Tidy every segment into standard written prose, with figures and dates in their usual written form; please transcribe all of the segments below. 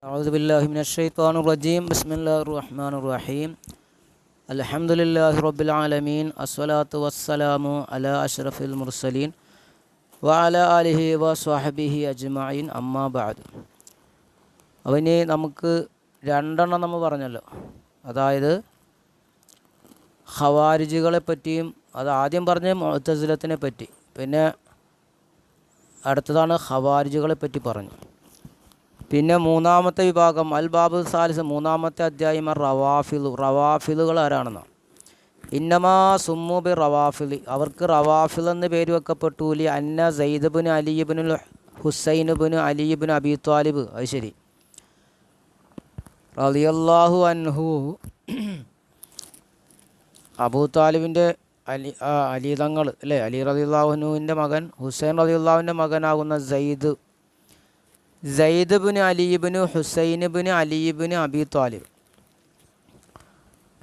أعوذ بالله من الشيطان الرجيم بسم الله الرحمن الرحيم الحمد لله رب العالمين الصلاة والسلام على أشرف المرسلين وعلى آله وصحبه أجمعين أما بعد. അവന് നമുക്ക് രണ്ടെണ്ണം നമ്മൾ പറഞ്ഞല്ലോ, അതായത് ഖവാരിജുകളെ പറ്റിയും അത് ആദ്യം പറഞ്ഞ മുഅ്തസിലത്തിനെ പറ്റി, പിന്നെ അടുത്തതാണ് ഖവാരിജുകളെ പറ്റി പറഞ്ഞു. പിന്നെ മൂന്നാമത്തെ വിഭാഗം അൽ ബാബു സാലിസ്, മൂന്നാമത്തെ അധ്യായം റവാഫിലുകൾ ആരാണെന്നാണ്. ഇന്നമാ സുമ്മുബി റവാഫിലി, അവർക്ക് റവാഫിൽ എന്ന് പേര് വെക്കപ്പെട്ടൂലി അന്ന സയ്യിദ്ബിന് അലിബിന് ഹുസൈനുബിന് അലിബിന് അബി ത്വാലിബ്, അത് ശരി, റളിയല്ലാഹു അൻഹു, അബൂ താലിബിൻ്റെ അലി തങ്ങൾ അല്ലേ, അലി റളിയല്ലാഹു അൻഹുവിൻ്റെ മകൻ ഹുസൈൻ റളിയല്ലാഹുവിൻ്റെ മകനാകുന്ന സയ്യിദ് ബിന് അലിബിന് ഹുസൈനുബിന് അലിബിന് അബി ത്വാലിബ്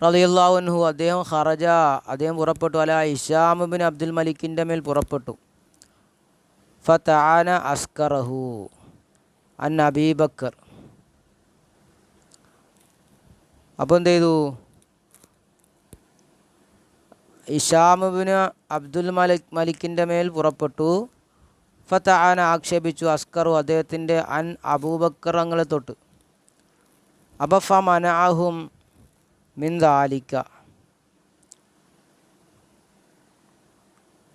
റളിയല്ലാഹു അൻഹു, അദ്ദേഹം പുറപ്പെട്ടു, അല ഹിശാം ബിൻ അബ്ദുൽ മലിക്കിൻ്റെ മേൽ പുറപ്പെട്ടു. ഫതആന അസ്കറഹു അൻ അബീ ബക്കർ, അപ്പോൾ എന്ത് ചെയ്തു, ഹിശാം ബിൻ അബ്ദുൽ മലിക്കിൻ്റെ മേൽ പുറപ്പെട്ടു. ഫതആന ആക്ഷേപിച്ചു, അസ്കറു അദ്ദേഹത്തിൻ്റെ അൻ അബൂബക്കർ അങ്ങളെ തൊട്ട്. അപ്പോൾ ഫമനഅഹും മിൻ ദാലിക,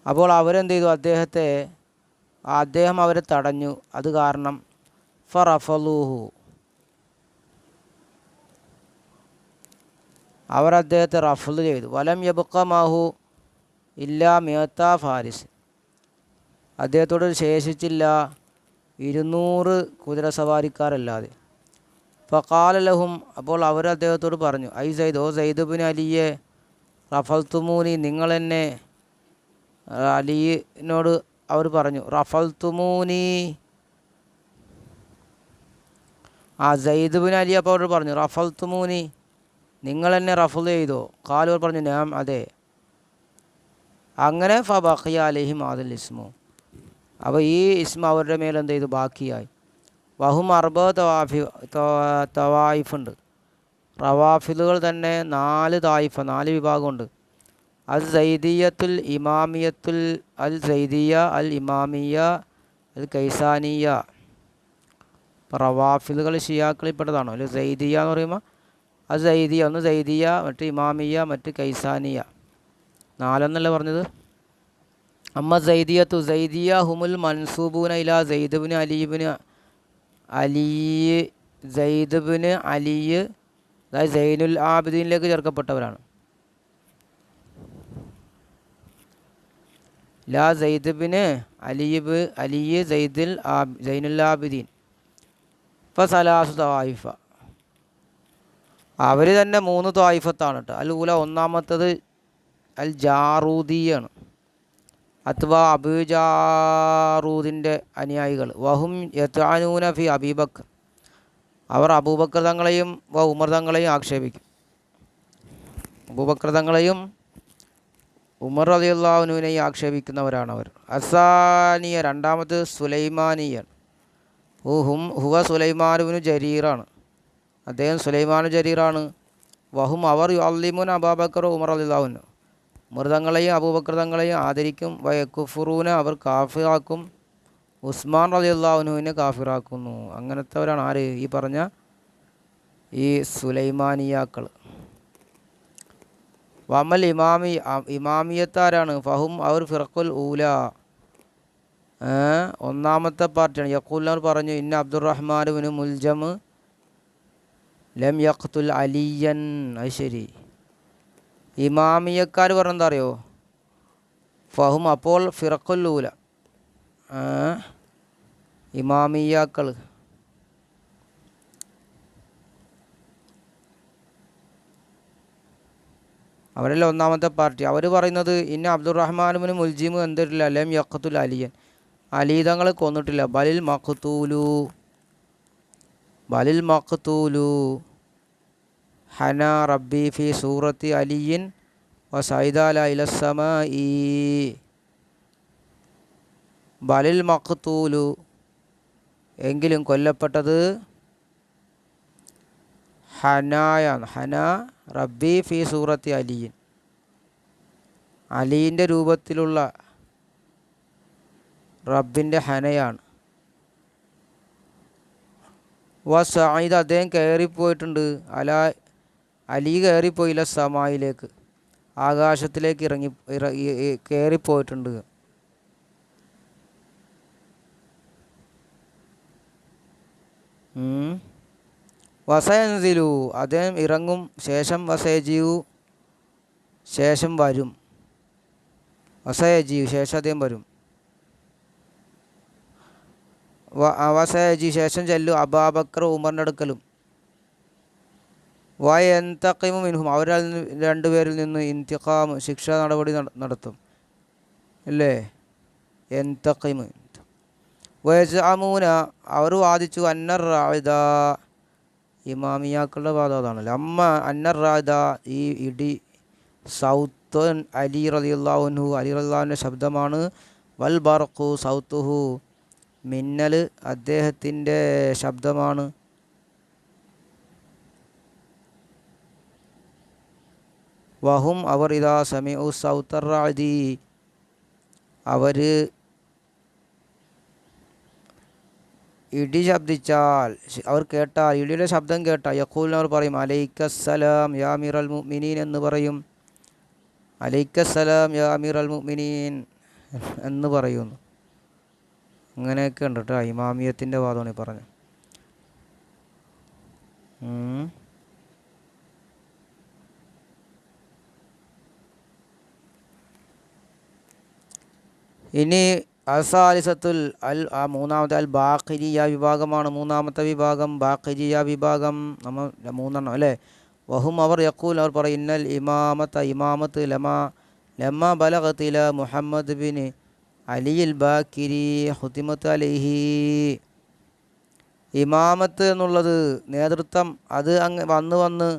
അപ്പോൾ അവരെന്ത് ചെയ്തു, അദ്ദേഹം അവരെ തടഞ്ഞു. അത് കാരണം ഫറഫലൂഹു, അവർ അദ്ദേഹത്തെ റഫൽ ചെയ്തു. വലം യബ്ഖ മാഹു ഇല്ലാ മിഅത്ത ഫാരിസ്, അദ്ദേഹത്തോട് ശേഷിച്ചില്ല 200 കുതിരസവാരിക്കാരല്ലാതെ. ഫഖാല ലഹും, അപ്പോൾ അവർ അദ്ദേഹത്തോട് പറഞ്ഞു, ഐ സയ്യിദ്, ഓ സയ്യിദ് ബിൻ അലിയെ, റഫൽത്തുമൂനി, നിങ്ങളെന്നെ, അലിയോട് അവർ പറഞ്ഞു, റഫൽത്തുമൂനി, സയ്യിദ് ബിൻ അലി അപ്പോൾ അവർ പറഞ്ഞു, റഫൽത്തുമൂനി, നിങ്ങളെന്നെ റഫൽ ചെയ്തോ? ഖാലു, അവർ പറഞ്ഞു, നാം, അതെ. അങ്ങനെ ഫബഖിയ അലൈഹിം ആദൽ ഇസ്മു, അപ്പോൾ ഈ ഇസ്മ അവരുടെ മേൽ എന്ത് ചെയ്തു, ബാക്കിയായി. വഹും തവായിഫുണ്ട്, റവാഫിലുകൾ തന്നെ 4 വിഭാഗമുണ്ട്. അൽ സൈദിയത്തുൽ ഇമാമിയത്തുൽ അൽ സൈദിയ അൽ ഇമാമിയ അൽ കൈസാനിയ. റവാഫിലുകൾ ഷിയാക്കളിൽപ്പെട്ടതാണോ? അല്ലെ സൈദിയ എന്ന് പറയുമ്പോൾ അത് സൈദിയ, ഒന്ന് സൈദിയ, മറ്റ് ഇമാമിയ, മറ്റ് കൈസാനിയ, 4 പറഞ്ഞത്. അമ്മ സൈദിയ ഹുമുൽ മൻസൂബൂന ഇലാ സയ്യിദ് ബിൻ അലി, അതായത് സൈനുൽ ആബിദീനിലേക്ക് ചേർക്കപ്പെട്ടവരാണ്. ലാ സയ്യിദ് ബിൻ അലി സൈനുൽ ആബിദീൻ. ഫസലാസു തവായിഫ, അവർ തന്നെ 3 ത്വായിഫത്താണ് കേട്ടോ. അൽ ഊല, ഒന്നാമത്തത് അൽ ജാറൂദിയാണ്, അഥവാ അബൂജാറൂദിൻ്റെ അനുയായികൾ. വഹും യത്അനൂന ഫി അബീബക്കർ, അവർ അബൂബക്കർ തങ്ങളെയും ഉമർ തങ്ങളെയും ആക്ഷേപിക്കും. അബൂബക്കർ തങ്ങളെയും ഉമർ റളിയല്ലാഹു അൻഹുവിനെയും ആക്ഷേപിക്കുന്നവരാണ് അവർ. അസാനിയ, രണ്ടാമത് സുലൈമാനിയാണ്. ഹുവ സുലൈമാനുബിനു ജരീറാണ്, അദ്ദേഹം സുലൈമാനു ജരീറാണ്. വഹും, അവർ യുഅല്ലിമൂന അബൂബക്കർ ഉമർ റളിയല്ലാഹു അൻഹു, ഉമർ തങ്ങളെയും അബൂബക്കർ തങ്ങളെയും ആദരിക്കും. വയക്കുഫുറൂന, അവർ കാഫിറാക്കും. ഉസ്മാൻ റളിയല്ലാഹു അൻഹുവിനെ കാഫിറാക്കുന്നു. അങ്ങനത്തെവരാണ് ആര്? ഈ പറഞ്ഞ ഈ സുലൈമാനിയാക്കൾ. വമൽ ഇമാമിയത്താരാണ്? ഫഹും, അവർ ഫിർഖുൽ ഊല, ഒന്നാമത്തെ പാർട്ടിയാണ്. യഖൂൽ, അവർ പറഞ്ഞു, ഇന്ന അബ്ദുറഹ്മാൻ ബിൻ മുൽജം ലം യഖ്തുൽ അലിയൻ. അത് ശരി. ഇമാമിയക്കാർ പറഞ്ഞെന്താ അറിയോ? ഫഹും, അപ്പോൾ ഫിർഖുൽ ഊല, ഇമാമിയാക്കൾ, അവരല്ല ഒന്നാമത്തെ പാർട്ടി. അവർ പറയുന്നത് ഇന്ന അബ്ദുറഹ്മാൻ ബിൻ മുൽജിം എന്തിട്ടില്ല, ലം യഖ്തുൽ അലിയൻ, അലീതങ്ങളെ കൊന്നിട്ടില്ല. ബലിൽ മഖ്തൂലു ഹന റബ്ബി ഫി സൂറത്തി അലിയിൻ വസൈദാല ഇലസ്സമായി. ബലിൽ മഖ്തൂലു, എങ്കിലും കൊല്ലപ്പെട്ടത് ഹനായാണ്. ഹന റബ്ബി ഫി സൂറത്തി അലിയിൻ, അലീൻ്റെ രൂപത്തിലുള്ള റബ്ബിൻ്റെ ഹനയാണ്. സഈദ് അദ്ദേഹം കയറിപ്പോയിട്ടുണ്ട്, അലി കയറിപ്പോയില്ല സമായിലേക്ക്, ആകാശത്തിലേക്ക് കയറിപ്പോയിട്ടുണ്ട്. വസയൻസിലു അദ്ദേഹം ഇറങ്ങും, ശേഷം വസയജീവു ശേഷം വരും, വസയജീവ് ശേഷം അദ്ദേഹം വരും. വസയജി ശേഷം ചെല്ലു അബൂബക്കർ ഉമറിൻ്റെ അടുക്കലും. വയന്തഖിമു മിൻഹും അവരിൽ രണ്ടുപേരിൽ നിന്ന് ഇന്തിഖാം ശിക്ഷാ നടപടി നടത്തും അല്ലേ. യന്തഖിമു വയസ്അമൂന അവർ വാദിച്ചു അന്നർ റാഇദ, ഇമാമിയാക്കളുടെ വാദം അതാണല്ലോ. അന്നർ റാഇദ ഈ ഇടി സൗത്ത് അലി റളിയല്ലാഹു അൻഹു, അലി റളിയല്ലാഹുവിൻ്റെ ശബ്ദമാണ്. വൽ ബർഖു സൗത്തുഹു, മിന്നൽ അദ്ദേഹത്തിൻ്റെ ശബ്ദമാണ്. വഹും അവർ ഇദാ സമിഉ സൗത്തർ റാഇദി അവർ ഇടി ശബ്ദിച്ചാൽ, അവർ കേട്ടാൽ, ഇടിയുടെ ശബ്ദം കേട്ടാൽ യഖൂൽ അവർ പറയും അലൈക്കസ്സലാം യാ അമീറൽ മുഅ്മിനീൻ എന്ന് പറയും. അലൈക്കസ്സലാം യാ അമീറൽ മുഅ്മിനീൻ എന്ന് പറയുന്നു. അങ്ങനെയൊക്കെ ഉണ്ട് കേട്ടോ. ഇമാമിയത്തിൻ്റെ വാദമാണ് ഈ പറഞ്ഞത്. ഇനി അസാലിസത്തുൽ മൂന്നാമത്തെ അൽ ബാഖിരിയ വിഭാഗമാണ്. മൂന്നാമത്തെ വിഭാഗം ബാഖിരിയ വിഭാഗം. നമ്മൾ മൂന്നെണ്ണം അല്ലേ. വഹും അവർ യഖൂൽ അവർ പറയും ഇന്നൽ ഇമാമത്ത് ലമ്മ ബലഗത് ഇല മുഹമ്മദ് ബിൻ അലിയിൽ ബാക്കിരി ഹുതിമത്ത് അലൈഹി. ഇമാമത്ത് എന്നുള്ളത് നേതൃത്വം അത് വന്ന്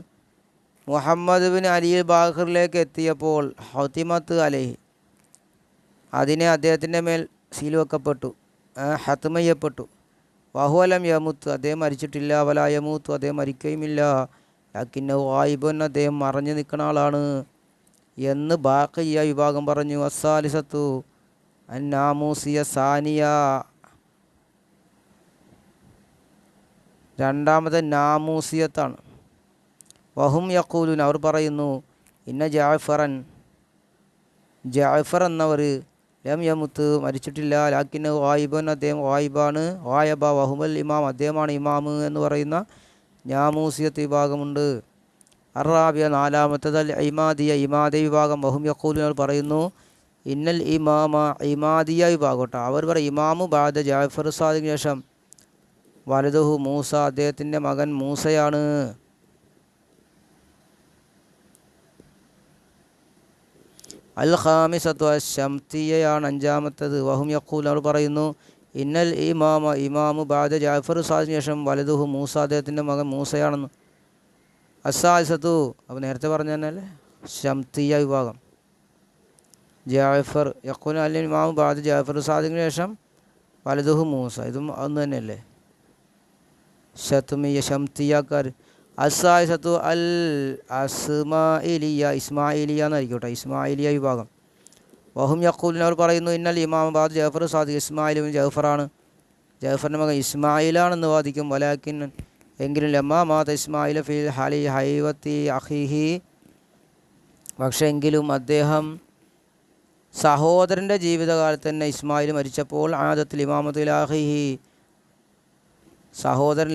മുഹമ്മദ് ബിൻ അലിയിൽ ബാഖറിലേക്ക് എത്തിയപ്പോൾ ഹുതിമത്ത് അലൈഹി അതിനെ അദ്ദേഹത്തിൻ്റെ മേൽ സീൽ വെക്കപ്പെട്ടു, ഹത്മ ചെയ്യപ്പെട്ടു. വഹുവലം യമുത്ത് അദ്ദേഹം മരിച്ചിട്ടില്ല, വല യമൂത്ത് അദ്ദേഹം മരിക്കുകയുമില്ല, ലാക്കിന്ന വായിബൻ അദ്ദേഹം മറഞ്ഞു നിൽക്കുന്ന ആളാണ് എന്ന് ബാഖിയ വിഭാഗം പറഞ്ഞു. അസാലിസത്തു അന്നാമൂസിയ സാനിയ രണ്ടാമത്തെ നാമൂസിയത്താണ്. വഹും യഖൂലുൻ അവർ പറയുന്നു ഇന്ന ജാഫർ എന്നവർ ലം യമുത്ത് മരിച്ചിട്ടില്ല, ലാക്കിന്ന വായിബൻ അദ്ദേഹം വായിബാണ്, വായബ വഹുമൽ ഇമാം അദ്ദേഹമാണ് ഇമാമ് എന്ന് പറയുന്ന നാമൂസിയത്ത് വിഭാഗമുണ്ട്. അറാബിയ നാലാമത്തത് അൽ ഇമാദിയ വിഭാഗം. വഹും യഖൂലുൻ അവർ പറയുന്നു ഇന്നൽ ഇമാദിയ വിഭാഗം കേട്ടോ. അവർ പറയും ഇമാമു ബാദ ജാഫർ സാദിഖിന് ശേഷം വലതുഹു മൂസ അദ്ദേഹത്തിൻ്റെ മകൻ മൂസയാണ്. അൽ ഖാമിസത്തു അശംതിയയാണ് അഞ്ചാമത്തത്. വഹും യഖൂൽ അവർ പറയുന്നു ഇന്നൽ ഇമാമു ബാദ ജാഫർ സാദിഖിന് ശേഷം വലതുഹു മൂസ അദ്ദേഹത്തിൻ്റെ മകൻ മൂസയാണെന്ന്. അസാലിസത്തു അപ്പോൾ നേരത്തെ പറഞ്ഞു തന്നെയല്ലേ ശംതിയ വിഭാഗം. ജാഫർ യഖൂൽ അൽ ഇമാമു ബാദ ജാഫർ സാദിഖിന് ശേഷം വലതുഹു മൂസ, ഇതും ഒന്ന് തന്നെയല്ലേ ശംതിയക്കാർ. അസായിസത്തു അൽ ഇസ്മായിലിയ എന്നായിരിക്കും കേട്ടോ, ഇസ്മായിലിയ വിഭാഗം. വഹും യഖൂലിൻ അവർ പറയുന്നു ഇന്നൽ ഇമാമബാദ് ജാഫർ സാദിഖ് ഇസ്മായിലും ജാഫറാണ്, ജാഫറിൻ്റെ മകൻ ഇസ്മായിലാണെന്ന് വാദിക്കും. വലാക്കിൻ എങ്കിലും ലമ്മാമാത ഇസ്മായിൽ ഫിൽ ഹലി ഹൈവത്തി അഖീഹി പക്ഷേ എങ്കിലും അദ്ദേഹം സഹോദരൻ്റെ ജീവിതകാലത്ത് തന്നെ ഇസ്മായിൽ മരിച്ചപ്പോൾ ആദത്തിൽ ഇമാമത്തുൽ അഖീഹി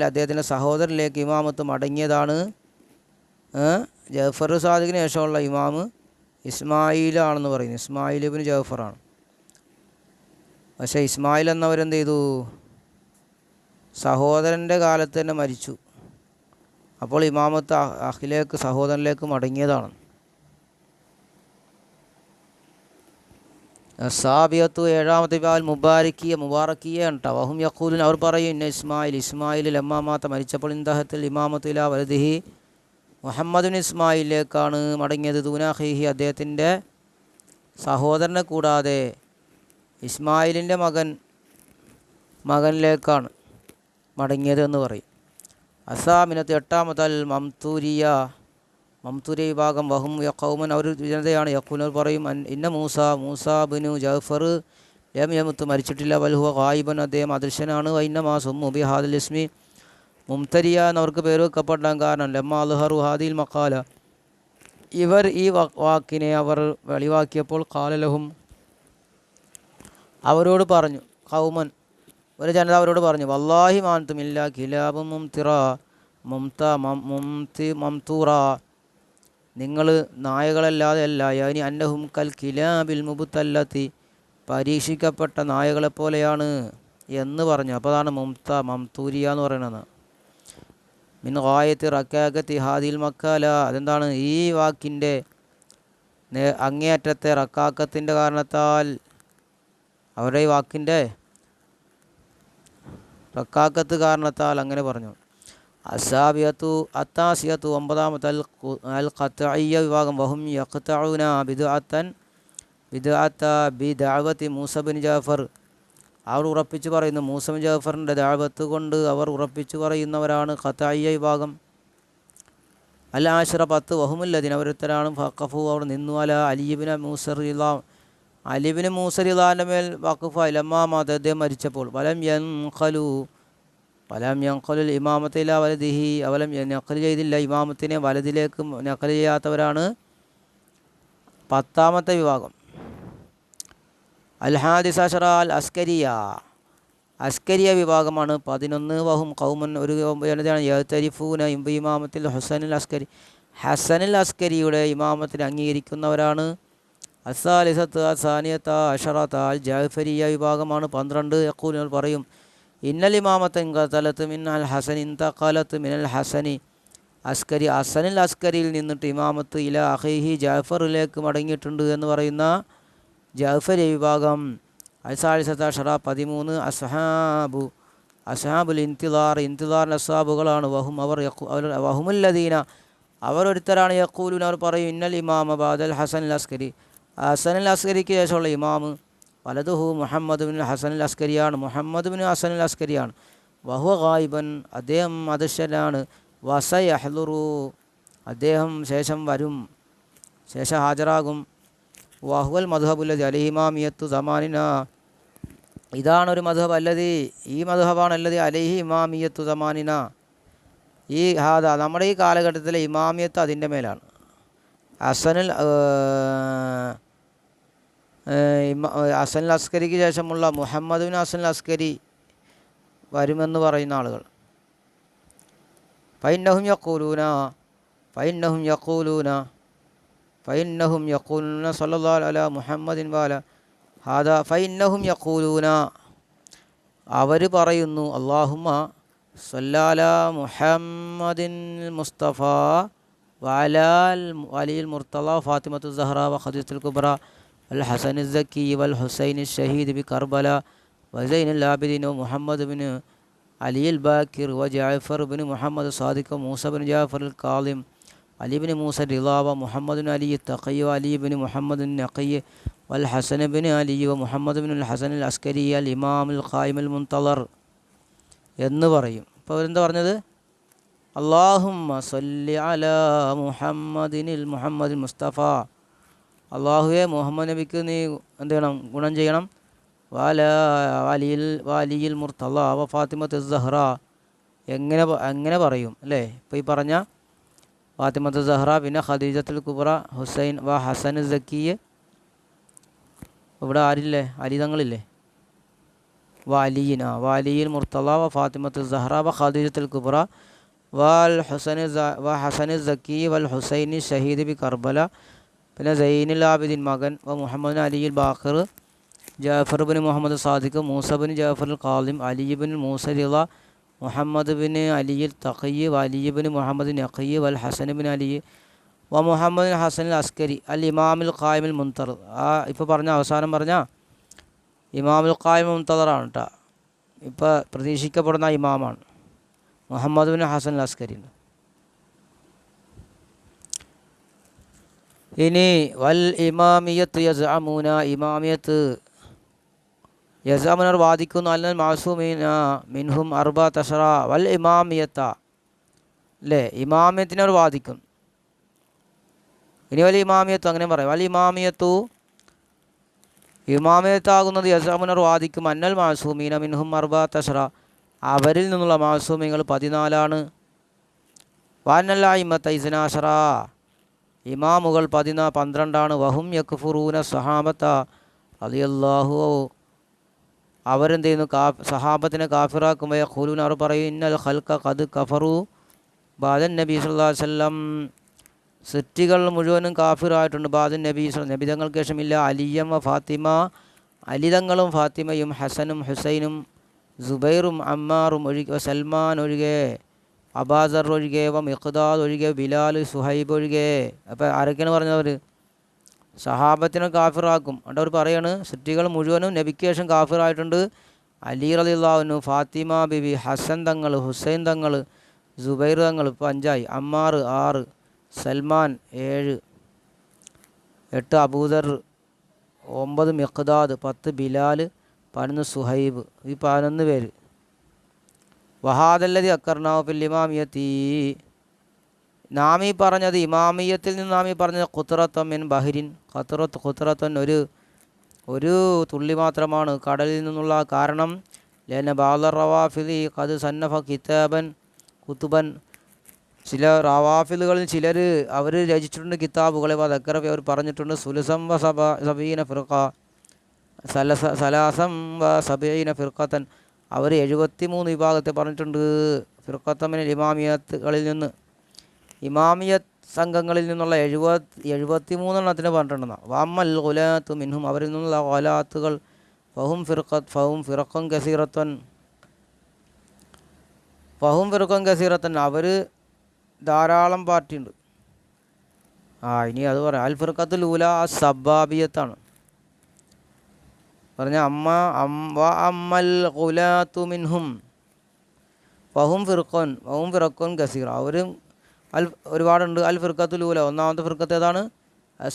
അദ്ദേഹത്തിൻ്റെ സഹോദരനിലേക്ക് ഇമാമത്ത് മടങ്ങിയതാണ്. ജാഫർ സാദിഖിന് ശേഷമുള്ള ഇമാമ് ഇസ്മായിലാണെന്ന് പറയുന്നു. ഇസ്മായിൽ ഇബ്നു ജാഫറാണ്. പക്ഷേ ഇസ്മായിൽ എന്നവരെന്ത് ചെയ്തു, സഹോദരൻ്റെ കാലത്ത് തന്നെ മരിച്ചു. അപ്പോൾ ഇമാമത്ത് അഖിലേക്ക് സഹോദരനിലേക്ക് മടങ്ങിയതാണ്. സാബിയത്തു ഏഴാമത്തെ വിഭാഗം മുബാറക്കിയ കേട്ടോ. വഹും യഖൂലിൻ അവർ പറയും ഇന്ന ഇസ്മായിൽ ലമ്മാമാത്ത മരിച്ചപ്പോൾ ഇന്ദഹത്തിൽ ഇമാമത്ത് ഇലാ വലദിഹി മുഹമ്മദുൻ ഇസ്മായിലേക്കാണ് മടങ്ങിയത്. ദൂനാഖിഹി അദ്ദേഹത്തിൻ്റെ സഹോദരനെ കൂടാതെ ഇസ്മായിലിൻ്റെ മകനിലേക്കാണ് മടങ്ങിയത് എന്ന് പറയും. അസാമിനത്ത് എട്ടാമത്തൽ മംതൂരിയ വിഭാഗം വഹും യഖൗമൻ അവർ ജനതയാണ് യഖൂനർ പറയും ഇന്ന മൂസ ബിനു ജഅഫർ യമത്ത് മരിച്ചിട്ടില്ല വൽഹുവ ഗായിബൻ അദ്ദേഹം അദൃശ്യനാണ് വൈന്നമാ സുമ്മു ബി ഹാദിൽ ഇസ്മി മുംതരിയ എന്നവർക്ക് പേര് വെക്കപ്പെടാൻ കാരണം ലമ്മ അൽഹറു ഹാദിൽ മഖാല ഇവർ ഈ വാക്കിനെ അവർ വെളിവാക്കിയപ്പോൾ ഖാലലഹും അവരോട് പറഞ്ഞു ഖൗമൻ ഒരു ജനത അവരോട് പറഞ്ഞു വല്ലാഹി മാൻതുമില്ല കിലാബും മംതൂറ നിങ്ങൾ നായകളല്ലാതെ അല്ല യാനി അന്നഹും കൽ കിലാബിൽ മുബുത്തല്ലത്തി പരീക്ഷിക്കപ്പെട്ട നായകളെപ്പോലെയാണ് എന്ന് പറഞ്ഞു. അപ്പോൾ അതാണ് മംതൂരിയ എന്ന് പറയുന്നത്. മിൻ ഗായത്തി റക്കാകത്തി ഹാദിൽ മക്കാല അതെന്താണ് ഈ വാക്കിൻ്റെ അങ്ങേയറ്റത്തെ റക്കാക്കത്തിൻ്റെ കാരണത്താൽ അവരുടെ ഈ വാക്കിൻ്റെ റക്കാക്കത്ത് കാരണത്താൽ അങ്ങനെ പറഞ്ഞു. അത്താസിയത്തു ഒമ്പതാമത്തെ അൽ ഖത്ഇയ്യ വിഭാഗം വഹും യഖ്തഊന ബിദഅവതി മൂസ ബിൻ ജഅഫർ അവർ ഉറപ്പിച്ചു പറയുന്നു മൂസ ബിൻ ജഅഫറിൻ്റെ ദഅവത്ത് കൊണ്ട് അവർ ഉറപ്പിച്ചു പറയുന്നവരാണ് ഖത്ഇയ്യ വിഭാഗം. അൽ ആശറ 10 വഹുമുല്ലദീന അവരുത്തരാണ് ഫഖഫു അവർ നിന്നു അല അലിബിൻ മൂസറിലാൻ്റെ മേൽ വഖഫ് ലമ്മാ അദ്ദേഹം മരിച്ചപ്പോൾ വലം യൻഖലുൽ ഇമാമത്തെ ഇലാ വലദിഹി അവലം നഖൽ ചെയ്തില്ല ഇമാമത്തിനെ വലതിലേക്ക് നഖൽ ചെയ്യാത്തവരാണ് 10ാമത്തെ വിഭാഗം. അൽ ഹാദിസ അശറ അൽ അസ്കരിയ വിഭാഗമാണ് 11 വഹും ഖൗമൻ ഒരു ജനതയാണ് യതരിഫൂന ഇമാമത്തിൽ ഹസനുൽ അസ്കരിയുടെ ഇമാമത്തിന് അംഗീകരിക്കുന്നവരാണ്. അസാലിസത്ത് അസാനിയത്ത അഷറത്ത അൽ ജാഫരിയ വിഭാഗമാണ് 12 യഖൂലുകൾ പറയും ഇന്നൽ ഇമാമത്ത് ഇൻഖലത്ത് മിൻ അൽ ഹസൻ ഇൻതഖലത്ത് മിനൽ ഹസനി ഹസനുൽ അസ്കരിയിൽ നിന്നിട്ട് ഇമാമത്ത് ഇല അഖീഹി ജാഫറിലേക്ക് മടങ്ങിയിട്ടുണ്ട് എന്ന് പറയുന്ന ജാഫരി വിഭാഗം. അസാലിസത്ത് അഷറ 13 അസ്ഹാബുൽ ഇന്തിദാറിൻ്റെ അസ്ഹാബുകളാണ് വഹും വഹുമുല്ലദീന അവരൊരുത്തരാണ് യഖൂലുന അവർ പറയും ഇന്നൽ ഇമാമ ബാദൽ ഹസനുൽ അസ്കരിക്ക് ശേഷമുള്ള ഇമാമ് വലതുഹു മുഹമ്മദ് ബിൻ ഹസനുൽ അസ്കരിയാണ് മുഹമ്മദ് ബിൻ ഹസനുൽ അസ്കരിയാണ്. വഹുവ ഗായിബൻ അദ്ദേഹം അദൃശ്യനാണ്. വസയഹ്ലുറു അദ്ദേഹം ശേഷം ഹാജരാകും. വഹുവൽ മദ്ഹബുല്ലദി അലൈഹി ഇമാമിയത്തു സമാനിന ഇതാണൊരു മദ്ഹബ് അല്ലതി ഈ മദ്ഹബാണ് അല്ലതി അലൈഹി ഇമാമിയത്തു സമാനിന ഈ നമ്മുടെ ഈ കാലഘട്ടത്തിലെ ഇമാമിയത്ത് അതിൻ്റെ മേലാണ്. ഹസനുൽ അസ്കരിക്ക് ശേഷമുള്ള മുഹമ്മദ് ബിൻ ഹസനുൽ അസ്കരി വരുമെന്ന് പറയുന്ന ആളുകൾ ഫൈന്നഹും യഖൂലൂന സല്ലല്ലാഹു അലാ മുഹമ്മദിൻ വഅല ഹാദാ ഫൈന്നഹും യഖൂലൂന അവർ പറയുന്നു അല്ലാഹുമ്മ സല്ലി അലാ മുഹമ്മദിൻ മുസ്തഫ വഅലാ അലിയിൽ മുർത്തള ഫാത്തിമത്തു സഹറ വഖദീജത്തുൽ കുബ്ര الحسن الزكي والحسين الشهيد بكربلاء وزين العابدين ومحمد بن علي الباكر وجعفر بن محمد الصادق وموسى بن جعفر الكاظم علي بن موسى الرضا ومحمد بن علي التقي وعلي بن محمد النقي والحسن بن علي ومحمد بن الحسن العسكري الإمام القائم المنتظر എന്ന് പറയും. അപ്പോൾ അവരെന്താ പറഞ്ഞത് അല്ലാഹുമ്മ സല്ലി അലാ മുഹമ്മദിൻ മുസ്തഫ അള്ളാഹുവെ മുഹമ്മദ് നബിക്ക് നീ എന്ത് ചെയ്യണം ഗുണം ചെയ്യണം. വാലിയിൽ മുർത്തള വ ഫാത്തിമത്ത് സഹ്റ എങ്ങനെ പറയും അല്ലേ. ഇപ്പോൾ ഈ പറഞ്ഞ ഫാത്തിമത്ത് സഹ്റ പിന്നെ ഖദീജത്തുൽ കുബ്ര ഹുസൈൻ വ ഹസൻ സക്കിയെ ഇവിടെ ആരില്ലേ അലി തങ്ങളില്ലേ വാലിയിൽ മുർത്തള വ ഫാത്തിമത്ത് സഹ്റ വ ഖദീജത്തുൽ കുബ്ര വ ഹസൻ സക്കി വൽ ഹുസൈനി ഷഹീദ് ബി കർബല പിന്നെ സൈനുൽ ആബിദീൻ മകൻ വ മുഹമ്മദ് അലിയിൽ ബാഖർ ജാഫർ ബിൻ മുഹമ്മദ് സാദിഖ് മൂസ ബിൻ ജാഫർ കാലിം അലി ബിൻ മൂസ റിള മുഹമ്മദ് ബിൻ അലിയിൽ തഖയ്യ് അലി ബിൻ മുഹമ്മദ് നഖയ്യ് വൽ ഹസൻ ബിൻ അലി വ മുഹമ്മദ് ഹസൻ അസ്കരി അൽ ഇമാമുൽ ഖായിമുൽ മുൻതർ ഇപ്പോൾ പറഞ്ഞ അവസാനം പറഞ്ഞ ഇമാമുൽ ഖായിമുൽ മുൻതദറാണ് കേട്ടോ. ഇപ്പോൾ പ്രതീക്ഷിക്കപ്പെടുന്ന ഇമാമാണ് മുഹമ്മദ് ബിൻ ഹസൻ അസ്കരി. ഇനി വൽ ഇമാമിയത്ത് യസ്അമൂന വാദിക്കുന്നു അൽ മാസൂമീന മിൻഹും 14 വൽ ഇമാമിയത്ത അല്ലേ? ഇമാമിയത്തിനവർ വാദിക്കും. ഇനി വലിയ ഇമാമിയത്തു അങ്ങനെ പറയാം. വലിയ ഇമാമിയത്താകുന്നത് യസമുനർ വാദിക്കും അന്നൽ മാസൂമീന മിൻഹും അർബഅത്തശ്റ, അവരിൽ നിന്നുള്ള മാസൂമികൾ 14 വാനല്ല ഇമ്മത്ത ഇസ്നാശറ, ഇമാമുകൾ 12 വഹും യക്ഫുറൂന സഹാബത്ത റളിയല്ലാഹു, അവരെന്ത് ചെയ്യുന്നു? സഹാബത്തിനെ കാഫിറാക്കുമ്പോൾ യഖൂലൂന, അവർ പറയും ഇന്നൽ ഖൽഖ ഖദ് കഫറു ബാദൻ നബി സല്ലല്ലാഹു അലൈഹി വസല്ലം, സൃഷ്ടികൾ മുഴുവനും കാഫിറായിട്ടുണ്ട് ബാദൻ നബി നബിതങ്ങൾക്ക് ശേഷമില്ല. അലിയം വ ഫാത്തിമ, അലിതങ്ങളും ഫാത്തിമയും ഹസനും ഹുസൈനും സുബൈറും അമ്മാറും ഒഴികെ, സൽമാൻ ഒഴികെ, അബാസർ ഒഴികെ, മിഖ്ദാദ് ഒഴികെ, ബിലാൽ സുഹൈബ് ഒഴികെ. അപ്പോൾ ആരൊക്കെയാണ് പറഞ്ഞവർ? സഹാബത്തിനെ കാഫിറാക്കും. എന്നിട്ട് അവർ പറയാണ് സൃഷ്ടികൾ മുഴുവനും നബിക്ക് ശേഷം കാഫിറായിട്ടുണ്ട്. അലി റളിയല്ലാഹു അൻഹു, ഫാത്തിമ ബിബി, ഹസൻ തങ്ങൾ, ഹുസൈൻ തങ്ങൾ, സുബൈർ തങ്ങൾ, ഇപ്പോൾ 5ആയി, അമ്മാർ 6, സൽമാൻ 7, 8 അബൂദർ, 9 മിഖ്ദാദ്, 10 ബിലാൽ, 11 സുഹൈബ്, ഈ 11 പേര്. വഹാദല്ലതി അക്കർനാഹു ഫിൽ ഇമാമിയത്തി, നാം ഈ പറഞ്ഞത് ഇമാമിയത്തിൽ നിന്ന് നാം ഈ പറഞ്ഞത് ഖുത്രത്തൻ മിൻ ബഹരിൻ, ഖുത്രത്തൻ ഒരു തുള്ളി മാത്രമാണ് കടലിൽ നിന്നുള്ള. കാരണം ലന ബാദർ റവാഫിദി ഖദ് സന്നഫ കുത്തുബൻ, ചില റവാഫിദുകളിൽ ചിലർ അവർ രചിച്ചിട്ടുണ്ട് കിതാബുകളെ. വദക്കറഫി, അവർ പറഞ്ഞിട്ടുണ്ട് സുലസം വ സബീന ഫിർഖ, സലാസം വ സബീന ഫിർഖത്തൻ, അവർ 73 വിഭാഗത്തെ പറഞ്ഞിട്ടുണ്ട്. ഫിർഖത്തൻ മിനൽ ഇമാമിയത്തുകളിൽ നിന്ന്, ഇമാമിയത്ത് സംഘങ്ങളിൽ നിന്നുള്ള 73 പറഞ്ഞിട്ടുണ്ടെന്നാണ്. വഅമ്മൽ ഗുലാത്തു മിൻഹും, അവരിൽ നിന്നുള്ള ഗുലാത്തുകൾ ഫഹും ഫിറഖൻ കസീറത്തൻ, അവർ ധാരാളം പാർട്ടിയുണ്ട്. ഇനി അത് പറയാം. അൽ ഫിർഖത്തുൽ ഊല സബ്ബാബിയത്താണ് പറഞ്ഞ. അമ്മൽ ഗുലാത്തു മിൻഹും ഫഹും ഫിറഖൻ കസീറ, അവരും ഒരുപാടുണ്ട്. അൽ ഫിർഖത്തുൽ ഊല, ഒന്നാമത്തെ ഫിർഖത്ത് ഏതാണ്?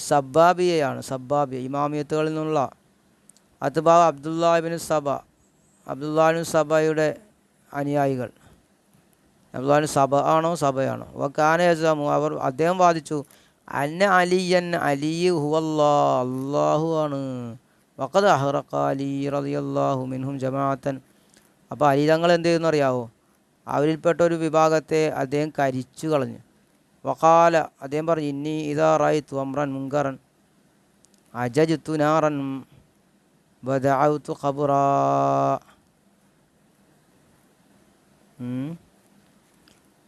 സബ്ബാബിയയാണ്. സബ്ബാബിയ ഇമാമിയത്തുകളിൽ നിന്നുള്ള അത്ബാ അബ്ദുല്ലാഹിബ്നു സബയുടെ അനുയായികൾ. അബ്ദുല്ലാഹിബ്നു സബ ആണോ സബയാണോ? വകാന യസമു, അദ്ദേഹം വാദിച്ചു അന്ന അലിയൻ, അലി അല്ലാഹു ആണ്. വഖദ് അഹ്റഖ അലി റളിയല്ലാഹു മിൻഹും ജമാഅത്തൻ, അപ്പോൾ അലി തങ്ങൾ എന്ത് ചെയ്യുന്നു അറിയാവോ? അവരിൽപ്പെട്ട ഒരു വിഭാഗത്തെ അദ്ദേഹം കരിച്ചു കളഞ്ഞു. വഖാല, അദ്ദേഹം പറഞ്ഞു ഇന്നി ഇദാ റഅയ്തു അംറൻ മുൻകറൻ അജജ്തു നാറൻ വദഅഉതു ഖബ്റാ.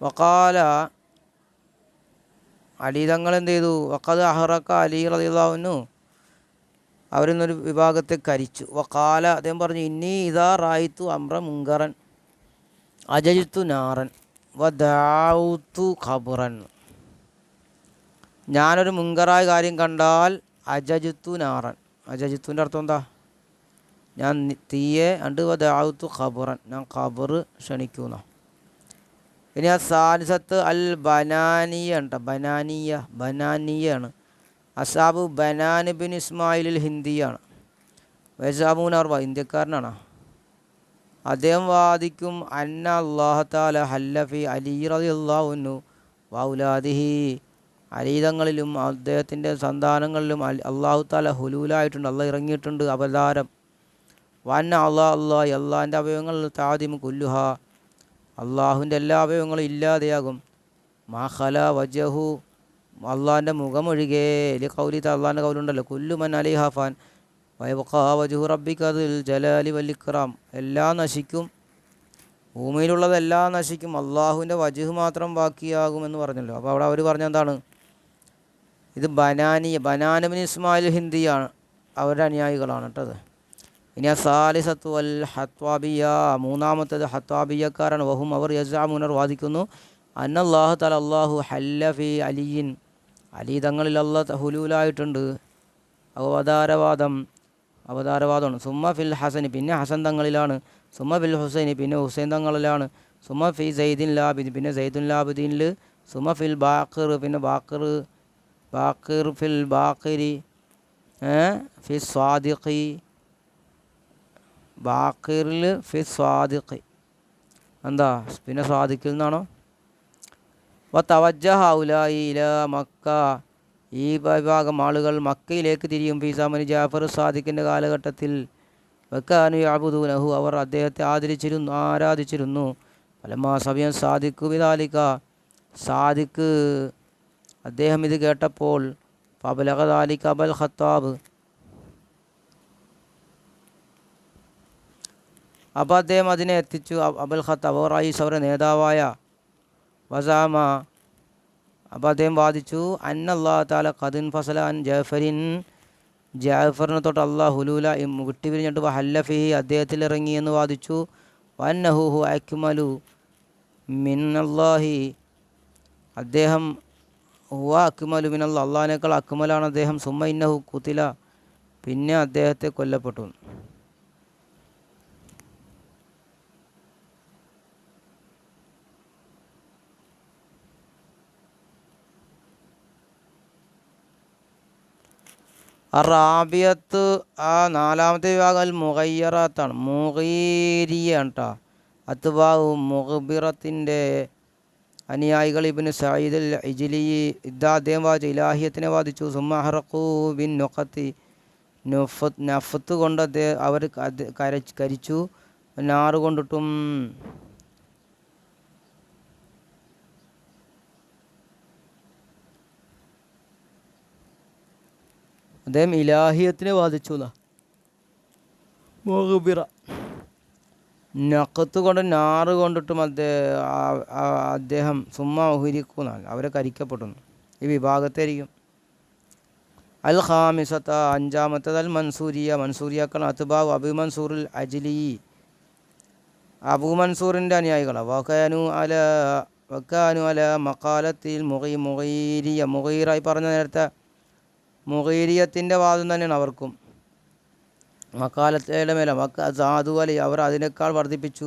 വഖാല, അലി തങ്ങൾ എന്ത് ചെയ്തു? വഖദ് അഹ്റഖ അലി റളിയല്ലാഹു അൻഹു, അവരിൽ നിന്നൊരു വിഭാഗത്തെ കരിച്ചു. വഖാല, അദ്ദേഹം പറഞ്ഞു ഇന്നി ഇദാ റഅയ്തു അംറൻ മുൻകറൻ അജജ്തു നാറൻ വദഅഉതു ഖബ്റൻ, ഞാനൊരു മുൻകറായ കാര്യം കണ്ടാൽ അജജ്തു നാറൻ, അജജ്തുവിൻ്റെ അർത്ഥം എന്താ? ഞാൻ തീയെ, അണ്ട് വദഅഉതു ഖബ്റൻ, ഞാൻ ഖബർ ക്ഷണിക്കുന്ന. ഇനി ആ സാലിസത്ത് അൽ ബനാനിയ ഉണ്ട്. ബനാനിയാണ്. അസാബു ബനാൻ ബിൻ ഇസ്മായിൽ ഹിന്ദിയാണ്. വൈസാബൂൻ അർബ, ഇന്ത്യക്കാരനാണ്. അദ്ദേഹം വാദിക്കും അന്ന അല്ലാഹു തആല ഹല്ലഫി അലി റളിയല്ലാഹു അൻഹു വൗലാദിഹി, അലീതങ്ങളിലും അദ്ദേഹത്തിൻ്റെ സന്താനങ്ങളിലും അല്ലാഹു തആല ഹുലൂലായിട്ടുണ്ട്, അള്ളാഹ് ഇറങ്ങിയിട്ടുണ്ട് അവതാരം. വന്ന അള്ളാഹിൻ്റെ അവയവങ്ങൾ താദിമു കുല്ലുഹ, അള്ളാഹുവിൻ്റെ എല്ലാ അവയവങ്ങളും ഇല്ലാതെയാകും. മാ ഖല വജഹു, അള്ളാഹിൻ്റെ മുഖമൊഴികെ. ലിഖൗലിത, അള്ളാഹിൻ്റെ കൗലുണ്ടല്ലോ കുല്ലു മൻ അലൈഹ ഫാൻ വയബ്ഖാ വജ്ഹു റബ്ബിക ദുൽ ജലാലി വൽ ഇക്റാം, എല്ലാം നശിക്കും, ഭൂമിയിലുള്ളതെല്ലാം നശിക്കും, അള്ളാഹുവിൻ്റെ വജ്ഹ് മാത്രം ബാക്കിയാകുമെന്ന് പറഞ്ഞല്ലോ. അപ്പോൾ അവിടെ അവർ പറഞ്ഞെന്താണ്? ഇത് ബനാൻ ബിൻ ഇസ്മായിൽ ഹിന്ദിയാണ്, അവരുടെ അനുയായികളാണ് കേട്ടത്. ഇനി സാലിസത്തു അൽ ഹത്വാബിയ, മൂന്നാമത്തേത് ഹത്വാബിയക്കാരാണ്. വഹും, അവർ യസ്അമൂന, വാദിക്കുന്നു അന്നല്ലാഹു തആല, അല്ലാഹു ഹല്ലഫി അലിയിൻ, അലി തങ്ങളിൽ അല്ലാഹ് ഹുലൂലായിട്ടുണ്ട്. അവതാരവാദമാണ്. സുമ്മ ഫിൽ ഹസനി, പിന്നെ ഹസൻ തങ്ങളിലാണ്. സുമ്മ ഫിൽ ഹുസൈനി, പിന്നെ ഹുസൈൻ തങ്ങളിലാണ്. സുമ്മ ഫി സൈദിൻ ലാബിദ്, പിന്നെ സൈദുൻ ലാബിദീനിൽ. സുമ്മ ഫിൽ ബാഖിർ, പിന്നെ ബാഖിർ ഫിൽ ബാഖിരി, ഫി സ്വാദിഖി, ബാഖിറിൽ ഫി സ്വാദിഖി. എന്താ പിന്നെ സ്വാദിഖിൽ നിന്നാണോ? വതവജ്ജഹ ഹൗലായി ഇലാ മക്ക, ഈ വിഭാഗം ആളുകൾ മക്കയിലേക്ക് തിരിയും. ഫീ സമനി ജാഫർ സാദിഖിൻ്റെ കാലഘട്ടത്തിൽ. വക്കാനു യഅ്ബുദൂനഹു, അവർ അദ്ദേഹത്തെ ആരാധിച്ചിരുന്നു. ഫലമ്മാ സമിഅ സാദിഖു ബിദാലിക, സാദിഖ് അദ്ദേഹം ഇത് കേട്ടപ്പോൾ, ഫബലഗ ദാലിക അബൽ ഖത്താബ്, അപ്പോൾ അദ്ദേഹം അതിനെ എത്തിച്ചു അബുൽ ഖത്താബ് റഈസ്, അവരുടെ നേതാവായ വസാമ, അപ്പോൾ അദ്ദേഹം വാദിച്ചു അന്നല്ലാഹു തആല ഖദിൻ ഫസല അൻ ജാഫരിൻ, ജാഫറിനെ തൊട്ട് അള്ളാഹു ഹുലൂല വിട്ടുപിരിഞ്ഞിട്ട് വഹല്ലഫി അദ്ദേഹത്തിൽ ഇറങ്ങി എന്ന് വാദിച്ചു. വന്നഹു ഹു അക്മലു മിനല്ലാഹി, അദ്ദേഹം ഹുവ അക്മലു മിനല്ലാഹ്, അള്ളാഹിനേക്കാൾ അക്മലാണ് അദ്ദേഹം. സുമ്മ ഇന്നഹു ഖുതില, പിന്നെ അദ്ദേഹത്തെ കൊല്ലപ്പെട്ടു. റാബിയത്ത്, ആ നാലാമത്തെ വിഭാഗം അൽ മുഗയ്യറാത്താണ്, മുഗീരിയാണ് കേട്ടോ. അത്ബാഉ മുഗ്ബിറത്തിൻ്റെ അനുയായികൾ. ഇബ്നു സഈദ് അൽ ഇജ്ലി അദ്ദേഹം വാദിച്ചു, ഇലാഹിയത്തിനെ വാദിച്ചു. സുമ്മ അഹ്റഖൂ ബിൻ നുഖത്തി, നഫത്ത് കൊണ്ട് അവർ കരിച്ചു, നാറ് കൊണ്ടിട്ടും. അദ്ദേഹം ഇലാഹിയത്തിനെ വാദിച്ചു. മുഗ്ബിറ, നഖത്ത് കൊണ്ട് നാറ് കൊണ്ടിട്ടും അദ്ദേഹം സുമ്മ ഉഹരിക്കുന്നാണ്, അവരെ കരിക്കപ്പെടുന്നു. ഈ വിഭാഗത്തായിരിക്കും. അൽ ഖാമിസത്ത, അഞ്ചാമത്തത് അൽ മൻസൂരിയ, മൻസൂരിയാക്കൾ. അത്ബാഉ അബൂ മൻസൂറുൽ അജ്ലി, അബൂ മൻസൂറിൻ്റെ അനുയായികളാണ്. വക്കാനു അല മഖാലത്തിൽ മുഗീരിയ, മുഗീറായി പറഞ്ഞ നേരത്തെ മുഗീരിയത്തിൻ്റെ വാദം തന്നെയാണ് അവർക്കും. മക്കാലത്തയുടെ മേലെ സാധു അലി, അവർ അതിനേക്കാൾ വർദ്ധിപ്പിച്ചു.